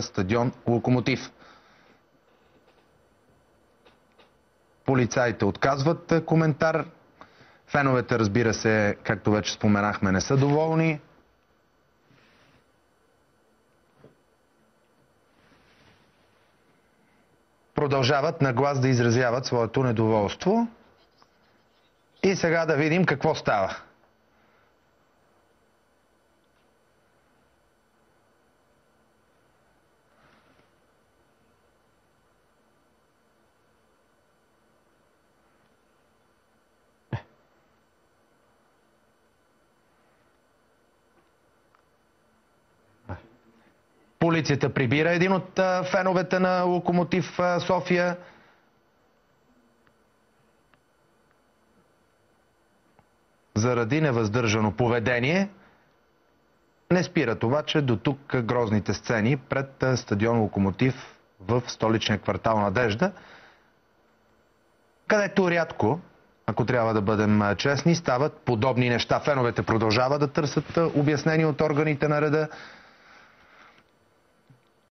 стадион Локомотив. Полицаите отказват коментар. Феновете, разбира се, както вече споменахме, не са доволни. Продължават на глас да изразяват своето недоволство. И сега да видим какво става. Полицията прибира един от феновете на Локомотив София. Заради невъздържано поведение. Не спират обаче до тук грозните сцени пред стадион Локомотив в столичния квартал Надежда, където рядко, ако трябва да бъдем честни, стават подобни неща. Феновете продължават да търсят обяснения от органите на реда.